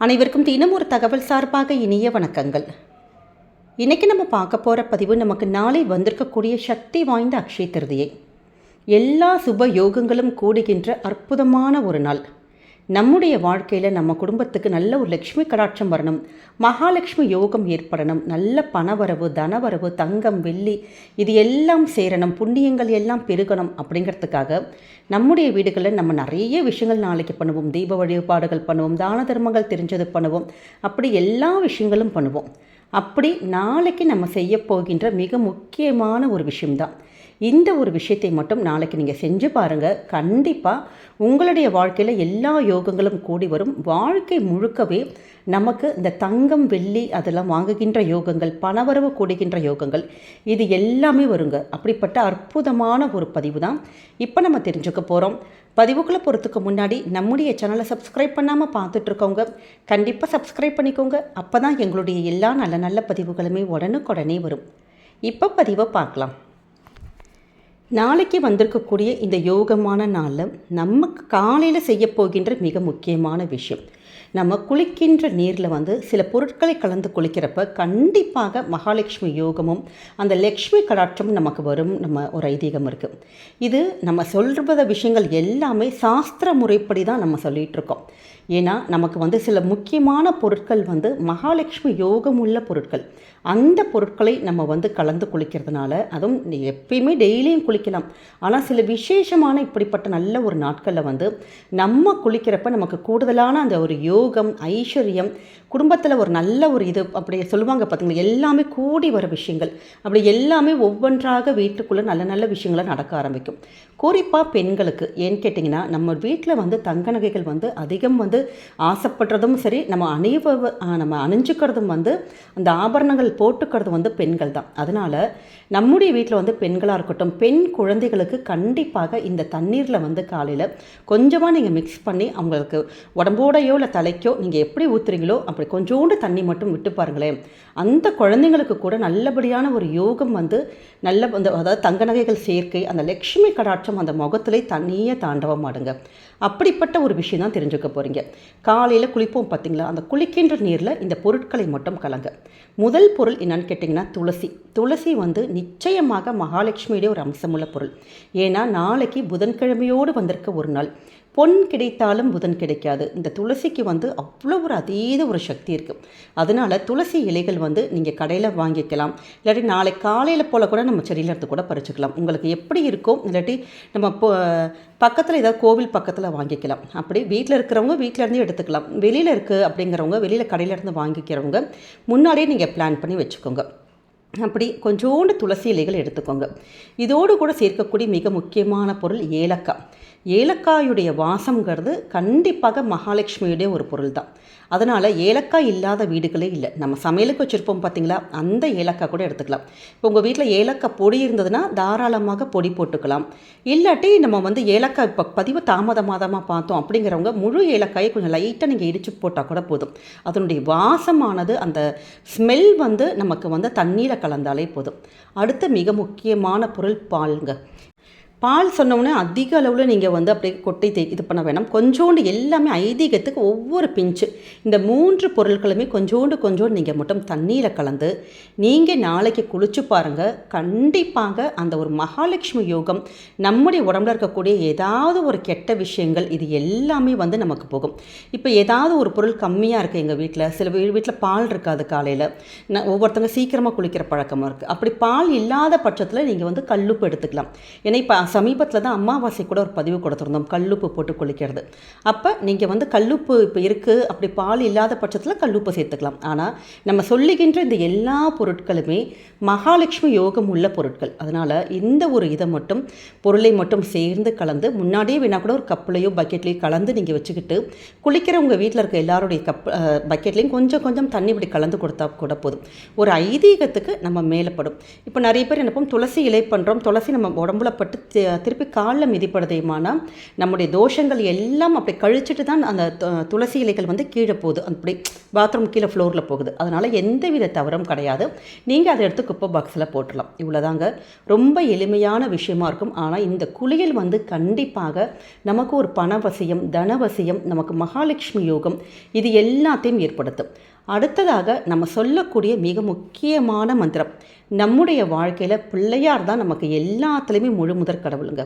அனைவருக்கும் தினம் ஒரு தகவல் சார்பாக இனிய வணக்கங்கள். இன்றைக்கி நம்ம பார்க்க போகிற பதிவு நமக்கு நாளை வந்திருக்கக்கூடிய சக்தி வாய்ந்த அக்ஷய திருதியை. எல்லா சுப யோகங்களும் கூடுகின்ற அற்புதமான ஒரு நாள். நம்முடைய வாழ்க்கையில் நம்ம குடும்பத்துக்கு நல்ல ஒரு லக்ஷ்மி கடாட்சம் வரணும், மகாலட்சுமி யோகம் ஏற்படணும், நல்ல பணவரவு, தனவரவு, தங்கம், வெள்ளி இது எல்லாம் சேரணும், புண்ணியங்கள் எல்லாம் பெருகணும். அப்படிங்கிறதுக்காக நம்முடைய வீடுகளில் நம்ம நிறைய விஷயங்கள் நாளைக்கு பண்ணுவோம். தீப வழிபாடுகள் பண்ணுவோம், தான தர்மங்கள் தெரிஞ்சது பண்ணுவோம், அப்படி எல்லா விஷயங்களும் பண்ணுவோம். அப்படி நாளைக்கு நம்ம செய்ய போகின்ற மிக முக்கியமான ஒரு விஷயம்தான் இந்த ஒரு விஷயத்தை மட்டும் நாளைக்கு நீங்கள் செஞ்சு பாருங்கள். கண்டிப்பாக உங்களுடைய வாழ்க்கையில் எல்லா யோகங்களும் கூடி வரும். வாழ்க்கை முழுக்கவே நமக்கு இந்த தங்கம், வெள்ளி அதெல்லாம் வாங்குகின்ற யோகங்கள், பணவரவு கூடுகின்ற யோகங்கள் இது எல்லாமே வருங்க. அப்படிப்பட்ட அற்புதமான ஒரு பதிவு தான் இப்போ நம்ம தெரிஞ்சுக்க போகிறோம். பதிவுக்குள்ளே போகிறதுக்கு முன்னாடி நம்முடைய சேனலை சப்ஸ்கிரைப் பண்ணாமல் பார்த்துட்ருக்கோங்க, கண்டிப்பாக சப்ஸ்கிரைப் பண்ணிக்கோங்க. அப்போ தான் எங்களுடைய எல்லா நல்ல நல்ல பதிவுகளுமே உடனுக்குடனே வரும். இப்போ பதிவை பார்க்கலாம். நாளைக்கு வந்திருக்கக்கூடிய இந்த யோகமான நாளில் நமக்கு காலையில் செய்ய போகின்ற மிக முக்கியமான விஷயம், நம்ம குளிக்கின்ற நீரில் சில பொருட்களை கலந்து குளிக்கிறப்ப கண்டிப்பாக மகாலட்சுமி யோகமும் அந்த லக்ஷ்மி கடாட்சமும் நமக்கு வரும். நம்ம ஒரு ஐதீகம் இருக்குது. இது நம்ம சொல்கிற விஷயங்கள் எல்லாமே சாஸ்திர முறைப்படி தான் நம்ம சொல்லிகிட்ருக்கோம். ஏன்னா நமக்கு சில முக்கியமான பொருட்கள் மகாலட்சுமி யோகம் உள்ள பொருட்கள். அந்த பொருட்களை நம்ம கலந்து குளிக்கிறதுனால, அதுவும் எப்பயுமே டெய்லியும் குளிக்கலாம், ஆனால் சில விசேஷமான இப்படிப்பட்ட நல்ல ஒரு நாட்களில் நம்ம குளிக்கிறப்ப நமக்கு கூடுதலான அந்த ஒரு யோகம், ஐஸ்வர்யம், குடும்பத்தில் ஒரு நல்ல ஒரு இது அப்படி சொல்லுவாங்க பார்த்தீங்களா, எல்லாமே கூடி வர விஷயங்கள், அப்படி எல்லாமே ஒவ்வொன்றாக வீட்டுக்குள்ளே நல்ல நல்ல விஷயங்களை நடக்க ஆரம்பிக்கும். குறிப்பாக பெண்களுக்கு ஏன்னு கேட்டிங்கன்னா, நம்ம வீட்டில் தங்க நகைகள் அதிகம் ஆசைப்படுறதும் சரி, நம்ம அணிஞ்சுக்கிறதும் அந்த ஆபரணங்கள் போட்டுக்கிறது பெண்கள் தான். அதனால் நம்முடைய வீட்டில் பெண்களாக இருக்கட்டும், பெண் குழந்தைகளுக்கு கண்டிப்பாக இந்த தண்ணீரில் காலையில் கொஞ்சமாக நீங்கள் மிக்ஸ் பண்ணி அவங்களுக்கு உடம்போடையோ இல்லை தலைக்கோ நீங்கள் எப்படி ஊற்றுறீங்களோ அப்படி கொஞ்சோண்டு தண்ணி மட்டும் விட்டு பாருங்களேன். அந்த குழந்தைங்களுக்கு கூட நல்லபடியான ஒரு யோகம் நல்ல அதாவது தங்க நகைகள் சேர்க்கை, அந்த லக்ஷ்மி கடாட்சம் அந்த முகத்திலே தண்ணியே தாண்டவம் ஆடுங்க. அப்படிப்பட்ட ஒரு விஷயம் தான் தெரிஞ்சுக்க போகிறீங்க. காலையில் குளிப்போம் பார்த்தீங்களா, அந்த குளிக்கின்ற நீரில் இந்த பொருட்களை மட்டும் கலங்க. முதல் பொருள் என்னன்னு கேட்டிங்கன்னா துளசி. துளசி நிச்சயமாக மகாலட்சுமியுடைய ஒரு அம்சமுள்ள பொருள். ஏன்னா நாளைக்கு புதன்கிழமையோடு வந்திருக்க ஒரு நாள். பொன் கிடைத்தாலும் புதன் கிடைக்காது. இந்த துளசிக்கு அவ்வளோ ஒரு அதீத ஒரு சக்தி இருக்குது. அதனால் துளசி இலைகள் நீங்கள் கடையில் வாங்கிக்கலாம், இல்லாட்டி நாளை காலையில் போல் கூட நம்ம செடியில் இருந்து கூட பறிச்சுக்கலாம். உங்களுக்கு எப்படி இருக்கும், இல்லாட்டி நம்ம பக்கத்தில் ஏதாவது கோவில் பக்கத்தில் வாங்கிக்கலாம். அப்படி வீட்டில் இருக்கிறவங்க வீட்டிலேருந்து எடுத்துக்கலாம். வெளியில் இருக்குது அப்படிங்கிறவங்க வெளியில் கடையிலேருந்து வாங்கிக்கிறவங்க முன்னாடியே நீங்கள் பிளான் பண்ணி வச்சுக்கோங்க. அப்படி கொஞ்சோண்டு துளசி இலைகள் எடுத்துக்கோங்க. இதோடு கூட சேர்க்கக்கூடிய மிக முக்கியமான பொருள் ஏலக்காய். ஏலக்காயுடைய வாசம்ங்கிறது கண்டிப்பாக மகாலட்சுமியுடைய ஒரு பொருள் தான். அதனால் ஏலக்காய் இல்லாத வீடுகளே இல்லை. நம்ம சமையலுக்கு வச்சுருப்போம் பார்த்தீங்களா, அந்த ஏலக்காய் கூட எடுத்துக்கலாம். இப்போ உங்கள் வீட்டில் ஏலக்காய் பொடி இருந்ததுன்னா தாராளமாக பொடி போட்டுக்கலாம். இல்லாட்டி நம்ம ஏலக்காய் இப்போ பதிவு தாமதமாக பார்த்தோம் அப்படிங்கிறவங்க முழு ஏலக்காயை கொஞ்சம் லைட்டாக நீங்கள் இடித்து போட்டால் கூட போதும். அதனுடைய வாசமானது, அந்த ஸ்மெல் நமக்கு தண்ணீரை கலந்தாலே போதும். அடுத்த மிக முக்கியமான பொருள் பால்ங்க. பால் சொன்னோன்னே அதிக அளவில் நீங்கள் அப்படியே கொட்டை இது பண்ண வேணாம். கொஞ்சோண்டு எல்லாமே ஐதீகத்துக்கு ஒவ்வொரு பிஞ்சு இந்த 3 பொருட்களுமே கொஞ்சோண்டு நீங்கள் மட்டும் தண்ணீரை கலந்து நீங்கள் நாளைக்கு குளிச்சு பாருங்கள். கண்டிப்பாக அந்த ஒரு மகாலட்சுமி யோகம், நம்முடைய உடம்புல இருக்கக்கூடிய ஏதாவது ஒரு கெட்ட விஷயங்கள் இது எல்லாமே நமக்கு போகும். இப்போ ஏதாவது ஒரு பொருள் கம்மியாக இருக்குது எங்கள் வீட்டில், சில வீட்டில் பால் இருக்காது, காலையில் ஒவ்வொருத்தங்க சீக்கிரமாக குளிக்கிற பழக்கமாக இருக்குது. அப்படி பால் இல்லாத பட்சத்தில் நீங்கள் கல்லுப்பு எடுத்துக்கலாம். ஏன்னா இப்போ சமீபத்தில் தான் அமாவாசை கூட ஒரு பதிவு கொடுத்துருந்தோம், கல்லுப்பு போட்டு குளிக்கிறது. அப்போ நீங்கள் கல்லுப்பு இப்போ இருக்குது, அப்படி பால் இல்லாத பட்சத்தில் கல்லுப்பு சேர்த்துக்கலாம். ஆனால் நம்ம சொல்லுகின்ற இந்த எல்லா பொருட்களுமே மகாலட்சுமி யோகம் உள்ள பொருட்கள். அதனால் இந்த ஒரு இதை மட்டும் பொருளை மட்டும் சேர்ந்து கலந்து முன்னாடியே வேணால் கூட ஒரு கப்புலையோ பக்கெட்லேயோ கலந்து நீங்கள் வச்சுக்கிட்டு குளிக்கிற உங்கள் வீட்டில் இருக்க எல்லாருடைய பக்கெட்லேயும் கொஞ்சம் கொஞ்சம் தண்ணி இப்படி கலந்து கொடுத்தா கூட போதும். ஒரு ஐதீகத்துக்கு நம்ம மேலப்படும். இப்போ நிறைய பேர் நினைப்போம் துளசி இலை பண்ணுறோம், துளசி நம்ம உடம்புல பட்டு திருப்பி காலில் மிதிப்படுதையுமானா நம்முடைய தோஷங்கள் எல்லாம் அப்படி கழிச்சிட்டு தான் அந்த துளசி இலைகள் வந்து கீழே போகுது, அப்படி பாத்ரூம் கீழே ஃப்ளோரில் போகுது. அதனால் எந்த வித தவறும் கிடையாது. நீங்கள் அதை எடுத்து குப்பை பாக்ஸில் போட்டுடலாம். இவ்வளோதாங்க, ரொம்ப எளிமையான விஷயமா இருக்கும். ஆனால் இந்த குளியல் வந்து கண்டிப்பாக நமக்கு ஒரு பணவசியம், தனவசியம், நமக்கு மகாலட்சுமி யோகம் இது எல்லாத்தையும் ஏற்படுத்தும். அடுத்ததாக நம்ம சொல்லக்கூடிய மிக முக்கியமான மந்திரம், நம்முடைய வாழ்க்கையில் பிள்ளையார் தான் நமக்கு எல்லாத்துலேயுமே முழு முதற் கடவுளுங்க.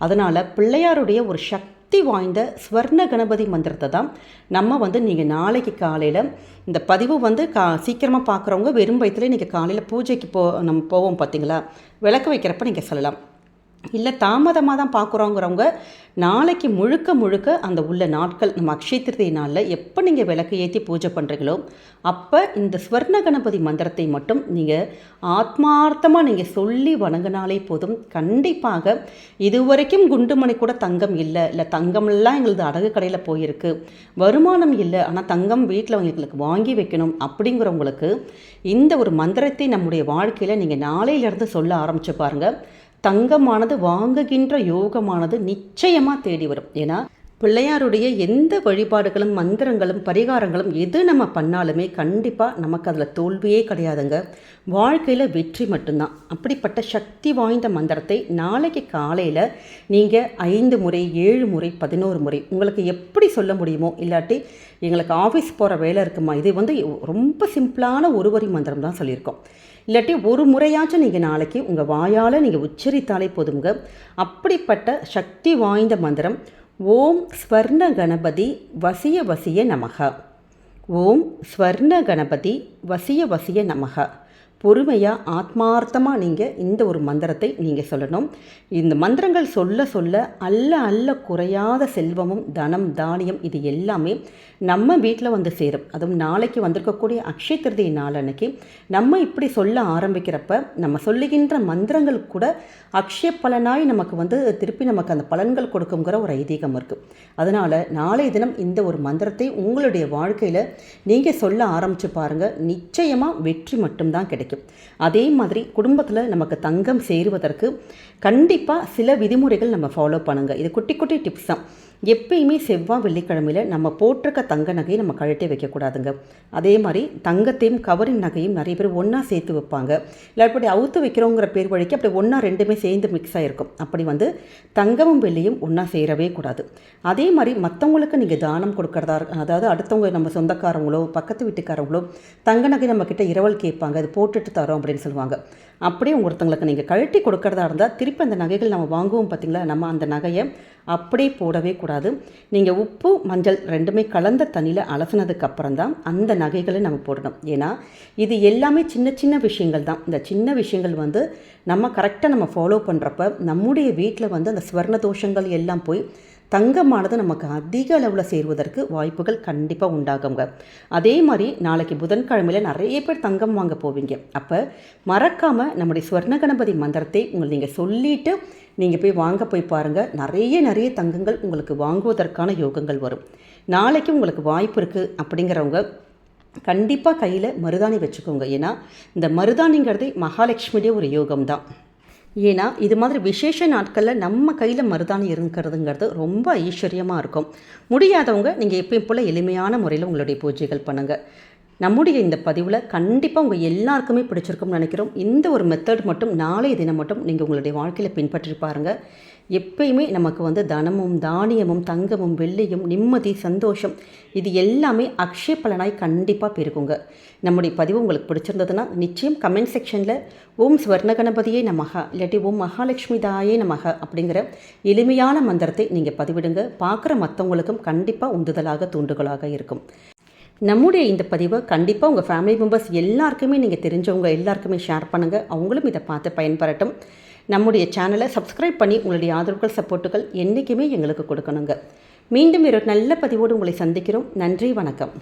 அதனால் பிள்ளையாருடைய ஒரு சக்தி வாய்ந்த ஸ்வர்ண கணபதி மந்திரத்தை தான் நம்ம வந்து நீங்கள் நாளைக்கு காலையில் இந்த பதிவு வந்து சீக்கிரமாக பார்க்குறவங்க வெறும் வயிற்றுல நீங்கள் காலையில் பூஜைக்கு நம்ம போவோம் பார்த்தீங்களா, விளக்கு வைக்கிறப்ப நீங்கள் சொல்லலாம். இல்லை தாமதமாக தான் பார்க்குறோங்கிறவங்க நாளைக்கு முழுக்க முழுக்க அந்த உள்ள நாட்கள் நம்ம அக்ஷய திருதியை நாளில் எப்போ நீங்கள் விளக்கு ஏற்றி பூஜை பண்ணுறீங்களோ அப்போ இந்த ஸ்வர்ண கணபதி மந்திரத்தை மட்டும் நீங்கள் ஆத்மார்த்தமாக நீங்கள் சொல்லி வணங்கினாலே போதும். கண்டிப்பாக இதுவரைக்கும் குண்டுமணி கூட தங்கம் இல்லை தங்கமெல்லாம் எங்களது அடகு கடையில் போயிருக்கு, வருமானம் இல்லை ஆனால் தங்கம் வீட்டில் எங்களுக்கு வாங்கி வைக்கணும் அப்படிங்கிறவங்களுக்கு இந்த ஒரு மந்திரத்தை நம்முடைய வாழ்க்கையில் நீங்கள் நாளையிலேருந்து சொல்ல ஆரம்பித்து பாருங்கள். தங்கமானது வாங்குகின்ற யோகமானது நிச்சயமாக தேடி வரும். ஏன்னா பிள்ளையாருடைய எந்த வழிபாடுகளும் மந்திரங்களும் பரிகாரங்களும் எது நம்ம பண்ணாலுமே கண்டிப்பாக நமக்கு அதில் தோல்வியே கிடையாதுங்க, வாழ்க்கையில் வெற்றி மட்டும்தான். அப்படிப்பட்ட சக்தி வாய்ந்த மந்திரத்தை நாளைக்கு காலையில் நீங்கள் 5 முறை 7 முறை 11 முறை உங்களுக்கு எப்படி சொல்ல முடியுமோ, இல்லாட்டி எங்களுக்கு ஆஃபீஸ் போகிற வேலை இருக்குமா, இது வந்து ரொம்ப சிம்பிளான ஒரு வரி மந்திரம் தான் சொல்லியிருக்கோம், இல்லாட்டி ஒரு முறையாச்சும் நீங்கள் நாளைக்கு உங்கள் வாயால் நீங்கள் உச்சரித்தாலே போதுங்க. அப்படிப்பட்ட சக்தி வாய்ந்த மந்திரம் ஓம் ஸ்வர்ண கணபதி வசிய வசிய நமக. ஓம் ஸ்வர்ண கணபதி வசிய வசிய நமக. பொறுமையாக ஆத்மார்த்தமாக நீங்கள் இந்த ஒரு மந்திரத்தை நீங்கள் சொல்லணும். இந்த மந்திரங்கள் சொல்ல சொல்ல அல்ல குறையாத செல்வமும் தனம் தானியம் இது எல்லாமே நம்ம வீட்டில் வந்து சேரும். அதுவும் நாளைக்கு வந்திருக்கக்கூடிய அக்ஷய திருதியை நாள் அன்னைக்கு நம்ம இப்படி சொல்ல ஆரம்பிக்கிறப்ப நம்ம சொல்லுகின்ற மந்திரங்கள் கூட அக்ஷய பலனாய் நமக்கு வந்து திருப்பி நமக்கு அந்த பலன்கள் கொடுக்குங்கிற ஒரு ஐதீகம் இருக்குது. அதனால் நாளைய தினம் இந்த ஒரு மந்திரத்தை உங்களுடைய வாழ்க்கையில் நீங்கள் சொல்ல ஆரம்பித்து பாருங்கள், நிச்சயமாக வெற்றி மட்டும்தான் கிடைக்கும். அதே மாதிரி குடும்பத்தில் நமக்கு தங்கம் சேருவதற்கு கண்டிப்பாக சில விதிமுறைகள் நம்ம ஃபாலோ பண்ணுங்கள். இது குட்டி குட்டி டிப்ஸ் தான். எப்பயுமே செவ்வாய் வெள்ளிக்கிழமையில் நம்ம போட்டிருக்க தங்க நகையை நம்ம கழட்டி வைக்கக்கூடாதுங்க. அதே மாதிரி தங்கத்தையும் கவரிங் நகையும் நிறைய பேர் ஒன்றா சேர்த்து வைப்பாங்க, இல்லை அப்படி அவுத்து வைக்கிறோங்கிற பேர் வழிக்கு அப்படி ஒன்றா ரெண்டுமே சேர்ந்து மிக்ஸ் ஆகிருக்கும். அப்படி வந்து தங்கமும் வெள்ளியும் ஒன்றா சேரவே கூடாது. அதே மாதிரி மற்றவங்களுக்கு நீங்கள் தானம் கொடுக்குறதா, அதாவது அடுத்தவங்க நம்ம சொந்தக்காரங்களோ பக்கத்து வீட்டுக்காரங்களோ தங்க நகை நம்மக்கிட்ட இரவல் கேட்பாங்க, அது போட்டுட்டு தரோம் அப்படின்னு சொல்லுவாங்க. அப்படியே ஒருத்தங்களுக்கு நீங்கள் கழட்டி கொடுக்குறதா இருந்தால் திருப்பி அந்த நகைகள் நம்ம வாங்குவோம் பார்த்திங்களா, நம்ம அந்த நகையை அப்படியே போடவே கூடாது. நீங்கள் உப்பு மஞ்சள் ரெண்டுமே கலந்த தண்ணியில் அலசினதுக்கு அப்புறம் தான் அந்த நகைகளை நம்ம போடணும். ஏன்னா இது எல்லாமே சின்ன சின்ன விஷயங்கள் தான். இந்த சின்ன விஷயங்கள் வந்து நம்ம கரெக்டாக நம்ம ஃபாலோ பண்ணுறப்ப நம்முடைய வீட்டில் வந்து அந்த ஸ்வர்ண தோஷங்கள் எல்லாம் போய் தங்கமானது நமக்கு அதிக அளவில் சேருவதற்கு வாய்ப்புகள் கண்டிப்பாக உண்டாகுங்க. அதே மாதிரி நாளைக்கு புதன்கிழமையில் நிறைய பேர் தங்கம் வாங்க போவீங்க. அப்போ மறக்காமல் நம்முடைய ஸ்வர்ண கணபதி மந்திரத்தை நீங்கள் சொல்லிவிட்டு நீங்கள் போய் வாங்க போய் பாருங்கள். நிறைய தங்கங்கள் உங்களுக்கு வாங்குவதற்கான யோகங்கள் வரும். நாளைக்கு உங்களுக்கு வாய்ப்பு இருக்குது அப்படிங்கிறவங்க கண்டிப்பாக கையில் மருதாணி வச்சுக்கோங்க. ஏன்னா இந்த மருதாணிங்கிறது மகாலட்சுமியுடைய ஒரு யோகம்தான். ஏன்னா இது மாதிரி விசேஷ நாட்களில் நம்ம கையில் மருதாணி இருக்கிறதுங்கிறது ரொம்ப ஐஸ்வர்யமாக இருக்கும். முடியாதவங்க நீங்கள் எப்பயும் போல் எளிமையான முறையில் உங்களுடைய பூஜைகள் பண்ணுங்கள். நம்முடைய இந்த பதிவில் கண்டிப்பாக உங்கள் எல்லாருக்குமே பிடிச்சிருக்கும்னு நினைக்கிறோம். இந்த ஒரு மெத்தட் மட்டும் நாளைய தினம் மட்டும் நீங்கள் உங்களுடைய வாழ்க்கையில் பின்பற்றி பாருங்கள். எப்பயுமே நமக்கு வந்து தனமும் தானியமும் தங்கமும் வெள்ளியும் நிம்மதி சந்தோஷம் இது எல்லாமே அக்ஷய பலனாய் கண்டிப்பாக பெருகுங்க. நம்முடைய பதிவு உங்களுக்கு பிடிச்சிருந்ததுன்னா நிச்சயம் கமெண்ட் செக்ஷனில் ஓம் ஸ்வர்ண கணபதியே நமக இல்லாட்டி ஓம் மகாலட்சுமி தாயே நமக அப்படிங்கிற எளிமையான மந்திரத்தை நீங்கள் பதிவிடுங்க. பார்க்குற மற்றவங்களுக்கும் கண்டிப்பாக உந்துதலாக தூண்டுகோலாக இருக்கும். நம்முடைய இந்த பதிவை கண்டிப்பாக உங்கள் ஃபேமிலி மெம்பர்ஸ் எல்லாருக்குமே நீங்கள் தெரிஞ்சவங்க எல்லாருக்குமே ஷேர் பண்ணுங்கள். அவங்களும் இதை பார்த்து பயன்பெறட்டும். நம்முடைய சேனலை சப்ஸ்கிரைப் பண்ணி உங்களுடைய ஆதரவுகள் சப்போர்ட்டுகள் என்றைக்குமே எங்களுக்கு கொடுக்கணுங்க. மீண்டும் ஒரு நல்ல பதிவோடு உங்களை சந்திக்கிறோம். நன்றி, வணக்கம்.